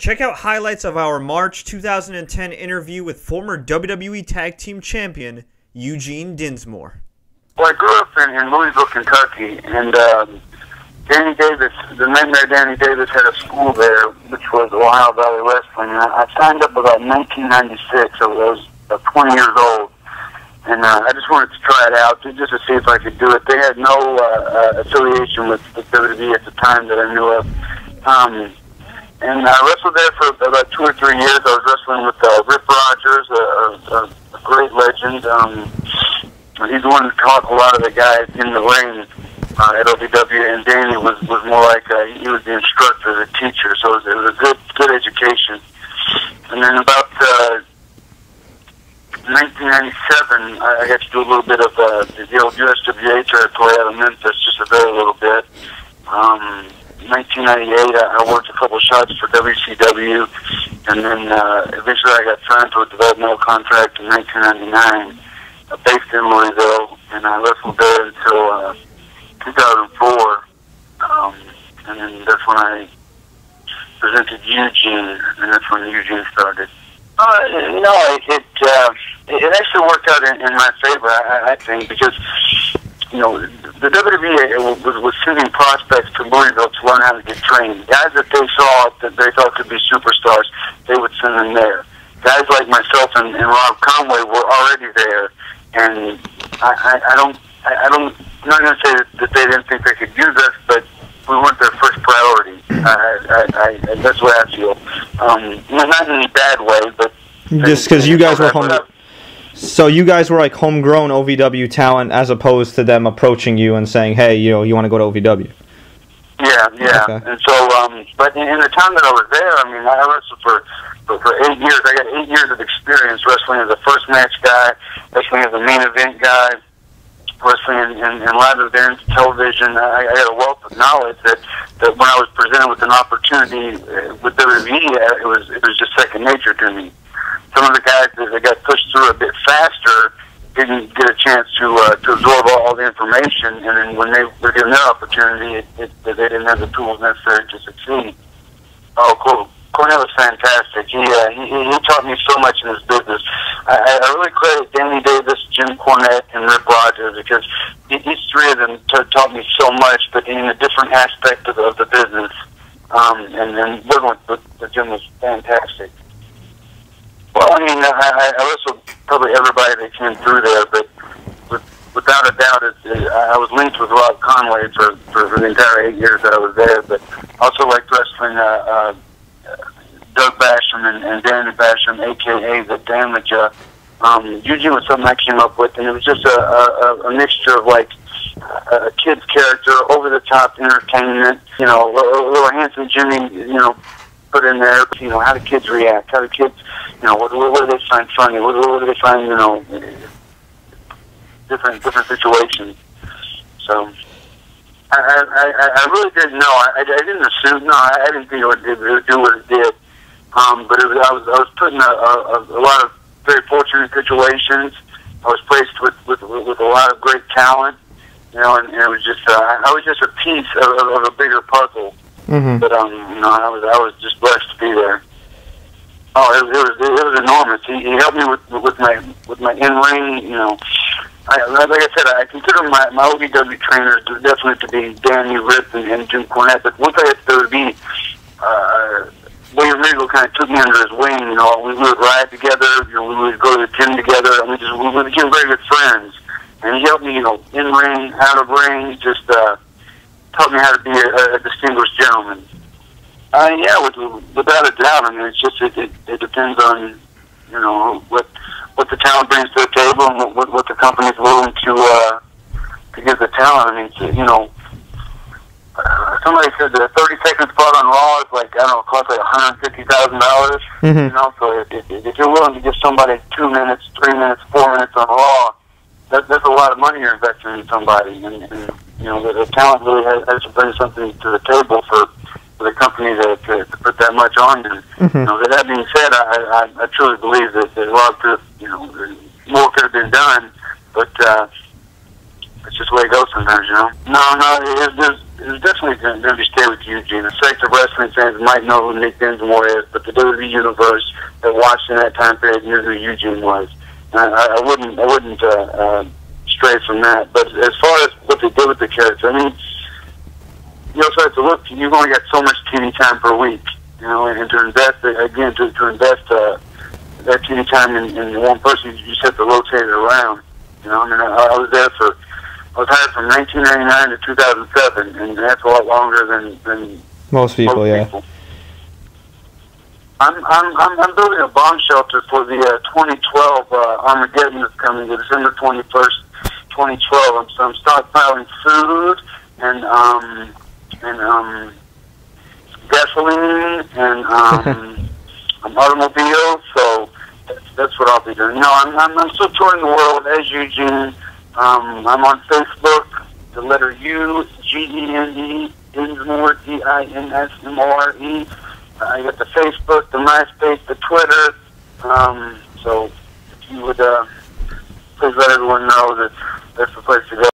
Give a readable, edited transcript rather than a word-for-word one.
Check out highlights of our March 2010 interview with former WWE Tag Team Champion Eugene Dinsmore. Well, I grew up in Louisville, Kentucky, and Danny Davis, the Nightmare Danny Davis, had a school there, which was Ohio Valley Wrestling. And I signed up about 1996. I was 20 years old, and I just wanted to try it out just to see if I could do it. They had no affiliation with WWE at the time that I knew of. And I wrestled there for about 2 or 3 years. I was wrestling with Rip Rogers, a great legend. He's the one who taught a lot of the guys in the ring at OVW, and Danny was more like he was the instructor, the teacher. So it was a good education. And then about 1997, I got to do a little bit of the old USWA territory out of Memphis, just a very little bit. 1998, I worked a couple shots for WCW, and then eventually I got signed to a developmental contract in 1999, based in Louisville, and I wrestled there until 2004, and then that's when I presented Eugene, and that's when Eugene started. No, it actually worked out in my favor, I think, because the WWE was sending prospects to Louisville to learn how to get trained. Guys that they saw that they thought could be superstars, they would send them there. Guys like myself and Rob Conway were already there, and I'm not going to say that they didn't think they could use us, but we weren't their first priority. That's what I feel. Not in any bad way, but just because you guys were home. So you guys were like homegrown OVW talent, as opposed to them approaching you and saying, "Hey, you want to go to OVW?" Yeah. Okay. And so, but in the time that I was there, I mean, I wrestled for 8 years. I got 8 years of experience wrestling as a first match guy, wrestling as a main event guy, wrestling in live events, television. I had a wealth of knowledge that when I was presented with an opportunity with WWE, it was just second nature to me. Some of the guys that got pushed through a bit faster didn't get a chance to absorb all the information, and then when they were given their opportunity, they didn't have the tools necessary to succeed. Oh, cool. Cornette was fantastic. He taught me so much in this business. I really credit Danny Davis, Jim Cornette, and Rip Rogers, because each three of them taught me so much, but in a different aspect of the business. And then working with Jim was fantastic. Well, I mean, I wrestled probably everybody that came through there, but without a doubt, I was linked with Rob Conway for the entire 8 years that I was there, but also liked wrestling Doug Basham and Danny Basham, a.k.a. The Damage. Eugene was something I came up with, and it was just a mixture of, like, a kid's character, over-the-top entertainment, a little handsome Jimmy, put in there, how do kids react? How do kids, what do they find funny? What do they find, different situations? So, I really didn't know. I didn't assume. No, I didn't think it would do what it did. But I was put in a lot of very fortunate situations. I was placed with a lot of great talent, and it was just I was just a piece of a bigger puzzle. Mm-hmm. But I was just blessed to be there. Oh, it was enormous. He helped me with my in ring. Like I said, I consider my OVW trainers definitely to be Danny, Rip, and Jim Cornette. But once I got to WWE, William Regal kind of took me under his wing. We would ride together. We would go to the gym together, and we became very good friends. And he helped me, in ring, out of ring, just taught me how to be a distinguished gentleman. Yeah, without a doubt. I mean, it's just it depends on what the talent brings to the table and what the company's willing to give the talent. I mean, somebody said that a 30-second spot on Raw is like, costs like $150,000. Mm-hmm. So if you're willing to give somebody 2 minutes, 3 minutes, 4 minutes on Raw, that's a lot of money you're investing in somebody. And the talent really has to bring something to the table for the company to put that much on. And mm-hmm. That being said, I truly believe that a lot of more could have been done, but it's just the way it goes sometimes. No, it's definitely going to stay with Eugene. The selective wrestling fans might know who Nick Dinsmore is, but the WWE universe that watched in that time period knew who Eugene was. I wouldn't stray from that. But as far as what they did with the character, I mean, you also have to look. You've only got so much TV time per week, you know, and to invest again to invest that TV time in one person, you just have to rotate it around. You know, I mean, I was hired from 1999 to 2007, and that's a lot longer than most people. I'm building a bomb shelter for the 2012 Armageddon that's coming, December 21st, 2012. I'm stockpiling food and gasoline and automobiles. So that's what I'll be doing. No, I'm still touring the world as Eugene. I'm on Facebook, the letter U, Gene, Dinsmore, Dinsmore. I got the Facebook, the MySpace, the Twitter. So if you would please let everyone know that that's the place to go.